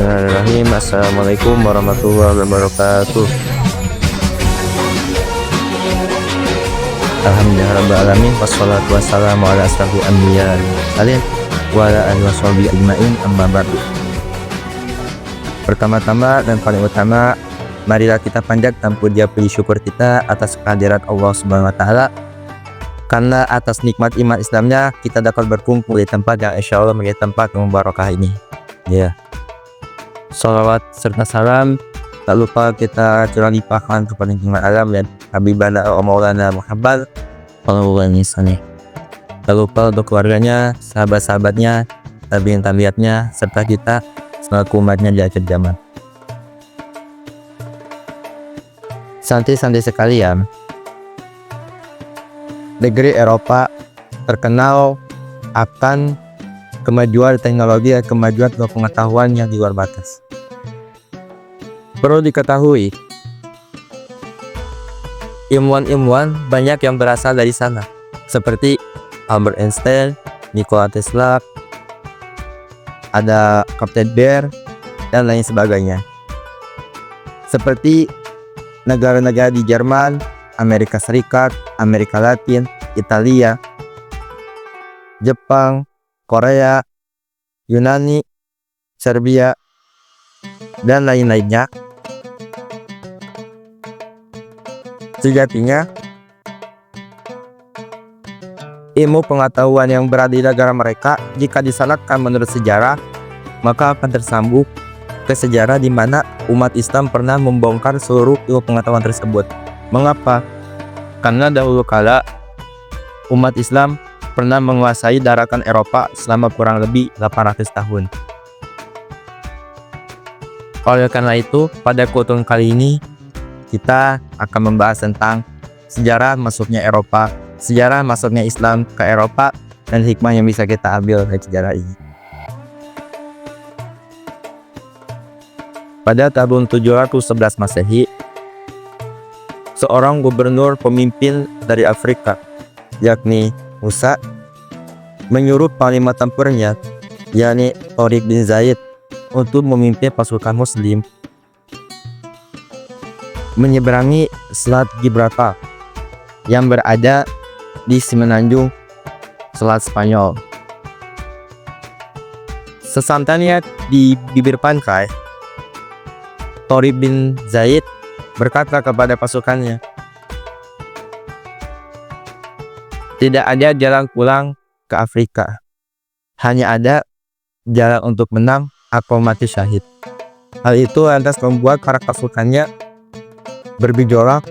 Bismillahirrahmanirrahim. Assalamualaikum warahmatullahi wabarakatuh. Alhamdulillahirrahmanirrahim. Wassalatu wassalamu ala asrafil anbiya wal mursalin wa ala alihi washabihi ajmain, amma ba'du. Pertama-tama dan paling utama, marilah kita panjatkan puja puji syukur kita atas kehadirat Allah Subhanahu wa taala. Karena atas nikmat iman Islamnya kita dapat berkumpul di tempat yang insya Allah menjadi tempat yang barakah ini. Ya. Salawat serta salam tak lupa kita curah limpahkan kepada nikmat alam dan Habibana Maulana Muhammad sallallahu alaihi wasallam. Tak lupa untuk keluarganya, sahabat-sahabatnya, tabiin-tabiatnya, serta kita selaku umatnya di akhir zaman. Santri-santri sekalian, negeri Eropa terkenal akan kemajuan teknologi dan kemajuan pengetahuan yang di luar batas. Perlu diketahui, ilmuwan-ilmuwan banyak yang berasal dari sana, seperti Albert Einstein, Nikola Tesla, ada Kapten Bear, dan lain sebagainya. Seperti negara-negara di Jerman, Amerika Serikat, Amerika Latin, Italia, Jepang, Korea, Yunani, Serbia, dan lain-lainnya. Sejatinya, ilmu pengetahuan yang berada di negara mereka jika disanadkan menurut sejarah, maka akan tersambung ke sejarah di mana umat Islam pernah membongkar seluruh ilmu pengetahuan tersebut. Mengapa? Karena dahulu kala umat Islam pernah menguasai daratan Eropa selama kurang lebih 800 tahun. Oleh karena itu, pada keutun kali ini kita akan membahas tentang sejarah masuknya Eropa, sejarah masuknya Islam ke Eropa, dan hikmah yang bisa kita ambil dari sejarah ini. Pada tahun 711 Masehi, seorang gubernur pemimpin dari Afrika, yakni Musa, menyuruh panglima tempurnya, yakni Tariq bin Zaid, untuk memimpin pasukan Muslim menyeberangi Selat Gibraltar yang berada di semenanjung Selat Spanyol. Sesampainya di bibir pantai, Tariq bin Zaid berkata kepada pasukannya, tidak ada jalan pulang ke Afrika, hanya ada jalan untuk menang atau mati syahid. Hal itu lantas membuat para pasukannya bergejolak,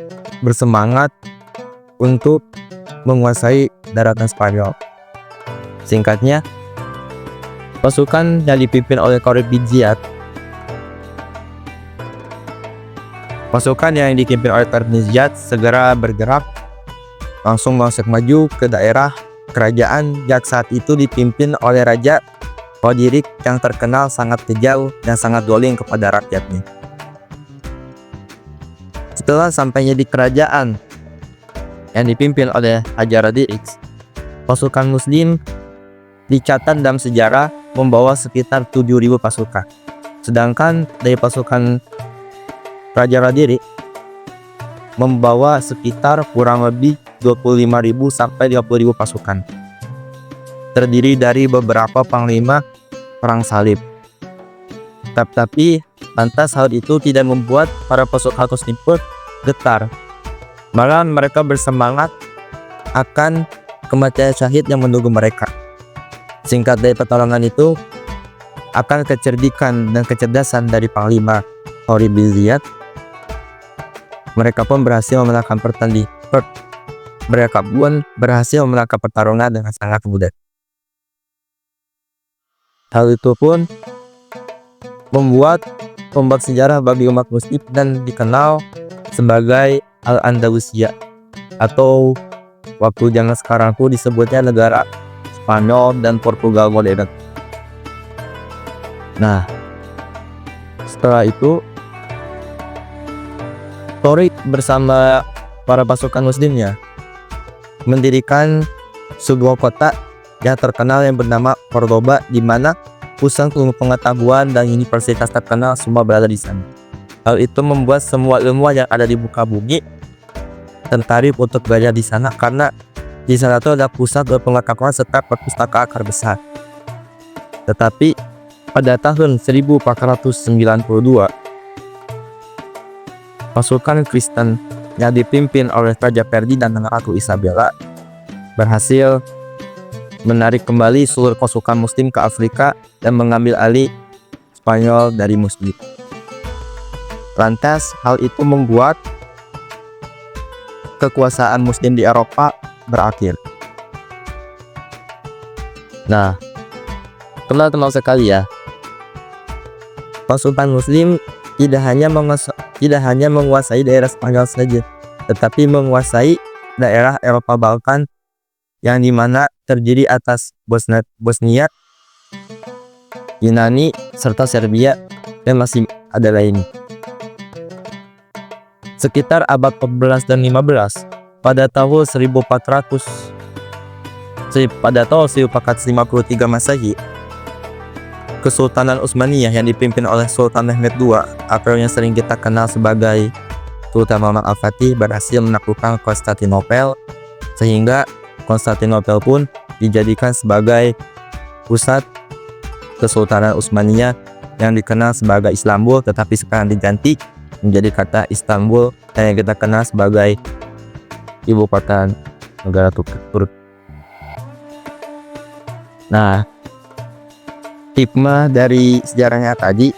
bersemangat untuk menguasai daratan Spanyol. Singkatnya, pasukan yang dipimpin oleh Tariq bin Zaid segera bergerak langsung maju ke daerah kerajaan yang saat itu dipimpin oleh Raja Roderick yang terkenal sangat kejam dan sangat dolim kepada rakyatnya. Setelah sampainya di kerajaan yang dipimpin oleh Raja Roderick, pasukan Muslim dicatat dalam sejarah membawa sekitar 7.000 pasukan. Sedangkan dari pasukan Raja Roderick membawa sekitar kurang lebih 25.000 sampai 30.000 pasukan. Terdiri dari beberapa panglima perang salib. Tapi lantas hal itu tidak membuat para pasukan Muslim getar. Malah mereka bersemangat akan kematian syahid yang menunggu mereka. Singkat dari pertolongan itu, akan kecerdikan dan kecerdasan dari panglima Tariq bin Zaid, mereka pun berhasil memenangkan pertarungan dengan sangat mudah. Hal itu pun membuat sejarah bagi umat Muslim dan dikenal sebagai Al-Andalusiyah, atau waktu zaman sekarang pun disebutnya negara Spanyol dan Portugal modern. Nah, setelah itu Tariq bersama para pasukan Muslimnya mendirikan sebuah kota yang terkenal yang bernama Cordoba, di mana pusat ilmu pengetahuan dan universitas terkenal semua berada di sana. Hal itu membuat semua ilmuwan yang ada di muka bumi tertarik untuk belajar di sana karena di sana itu ada pusat pengetahuan serta perpustakaan akar besar. Tetapi pada tahun 1492, pasukan Kristen yang dipimpin oleh Raja Ferdinand dan Ratu Isabella berhasil menarik kembali seluruh pasukan Muslim ke Afrika dan mengambil alih Spanyol dari Muslim. Lantas hal itu membuat kekuasaan Muslim di Eropa berakhir. Nah, teman-teman sekali ya, pasukan Muslim tidak hanya menguasai daerah Spanyol saja, tetapi menguasai daerah Eropa Balkan yang dimana terdiri atas Bosnia, Yunani, serta Serbia, dan masih ada lainnya. Sekitar abad 14 dan 15, pada tahun 1453 Masehi, Kesultanan Utsmaniyah yang dipimpin oleh Sultan Mehmed II atau yang sering kita kenal sebagai Sultan Muhammad Al-Fatih berhasil menaklukkan Konstantinopel, sehingga Konstantinopel pun dijadikan sebagai pusat Kesultanan Utsmaniyah yang dikenal sebagai Istanbul, tetapi sekarang diganti menjadi kata Istanbul yang kita kenal sebagai ibu kota negara Turki. Nah, hikmah dari sejarahnya tadi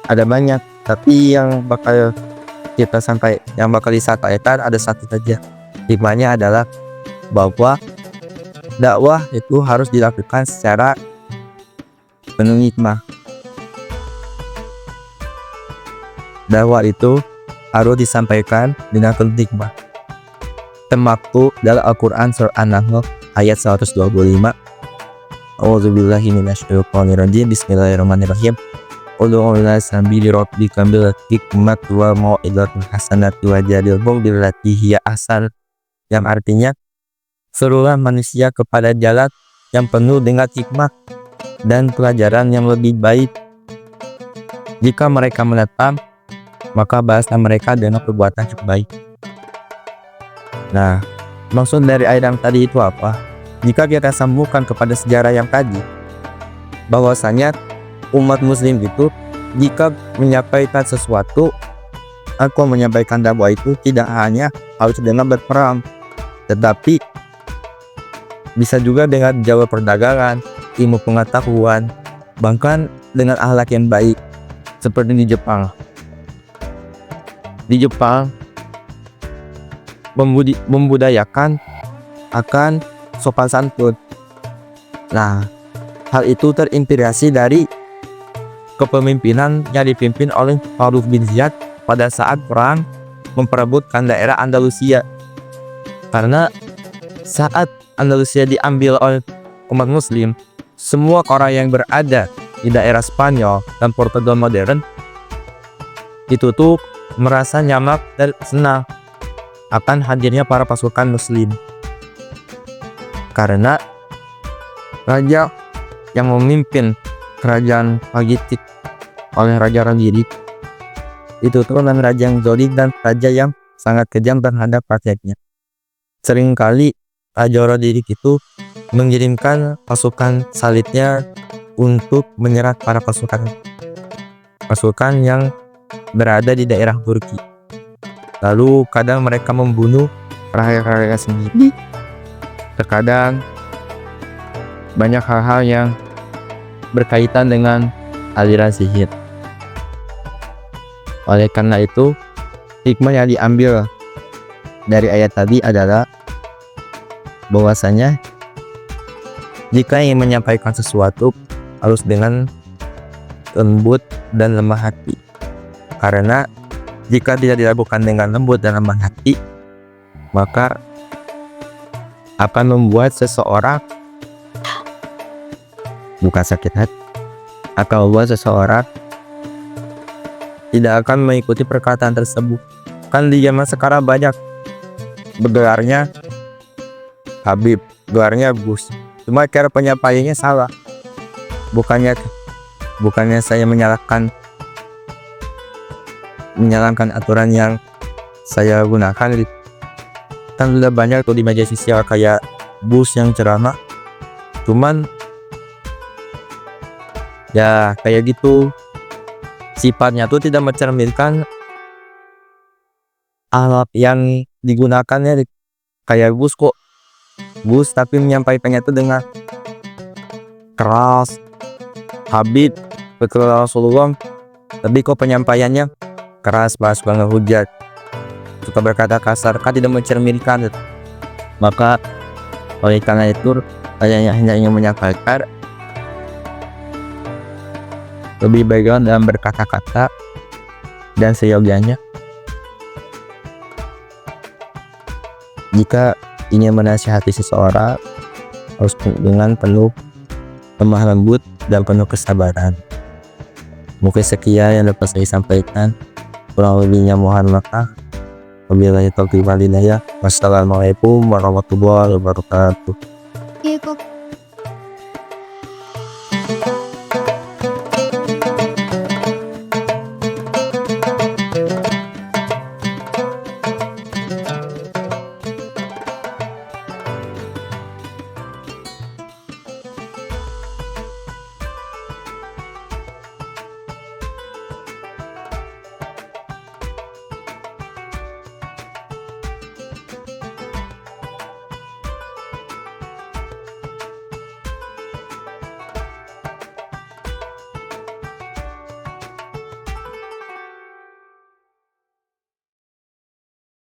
ada banyak, tapi yang bakal disampaikan ada satu saja. Hikmahnya adalah bahwa dakwah itu harus dilakukan secara penuh hikmah. Dakwah itu harus disampaikan dengan penuh hikmah. Termaktub dalam Al-Quran surah An-Nahl ayat 125. A'udzubillahi minasyaitonirrajim. Bismillahirrahmanirrahim. Ud'u ila sabili rabbika bil hikmati wal mau'izatil hasanati wajadilhum billati hiya ahsan, yang artinya serulah manusia kepada jalan yang penuh dengan hikmah dan pelajaran yang lebih baik. Jika mereka menentang, maka balaslah mereka dengan perbuatan yang baik. Nah, maksud dari ayat yang tadi itu apa? Jika kita sambungkan kepada sejarah yang tadi, bahwasanya umat Muslim itu jika menyampaikan sesuatu atau menyampaikan dakwah itu tidak hanya harus dengan berperang, tetapi bisa juga dengan jalur perdagangan, ilmu pengetahuan, bahkan dengan akhlak yang baik, seperti di Jepang. Di Jepang membudayakan akan sopan santun. Nah, hal itu terinspirasi dari kepemimpinan yang dipimpin oleh Khalid bin Ziyad pada saat perang memperebutkan daerah Andalusia. Karena saat Andalusia diambil oleh umat Muslim, semua orang yang berada di daerah Spanyol dan Portugal modern itu tuh merasa nyaman dan senang akan hadirnya para pasukan Muslim, karena raja yang memimpin kerajaan Magitik oleh Raja Ragiri itu turunan raja yang zalim dan raja yang sangat kejam terhadap rakyatnya. Seringkali Raja Ragiri itu mengirimkan pasukan salibnya untuk menyerang para pasukan yang berada di daerah Turki. Lalu kadang mereka membunuh rakyat-rakyat sendiri. Terkadang banyak hal-hal yang berkaitan dengan aliran sihir. Oleh karena itu, hikmah yang diambil dari ayat tadi adalah bahwasanya jika ingin menyampaikan sesuatu harus dengan lembut dan lemah hati. Karena jika tidak dilakukan dengan lembut dan lemah hati, maka akan membuat seseorang bukan sakit hati, akan membuat seseorang tidak akan mengikuti perkataan tersebut. Kan di zaman sekarang banyak bergelarnya Habib, gelarnya Gus, cuma cara penyampaiannya salah. bukannya bukannya saya menyalahkan aturan yang saya gunakan. Kan udah banyak tuh di media sosial kayak bus yang ceramah, cuman ya kayak gitu sifatnya tuh tidak mencerminkan alat yang digunakannya. Kayak bus tapi menyampaikannya itu dengan keras, habib betul Rasulullah, tapi kok penyampaiannya keras, bahas banget, hujat, suka berkata kasar, kan tidak mencerminkan. Maka oleh karena itu saya hanya ingin menyampaikan lebih baik dalam berkata-kata dan seyogianya. Jika ingin menasihati seseorang, harus dengan penuh lemah lembut dan penuh kesabaran. Mungkin sekian yang dapat saya sampaikan. Kurang lebihnya mohon maaf. Wabillahi taufiq wal hidayah. Wassalamualaikum warahmatullahi wabarakatuh.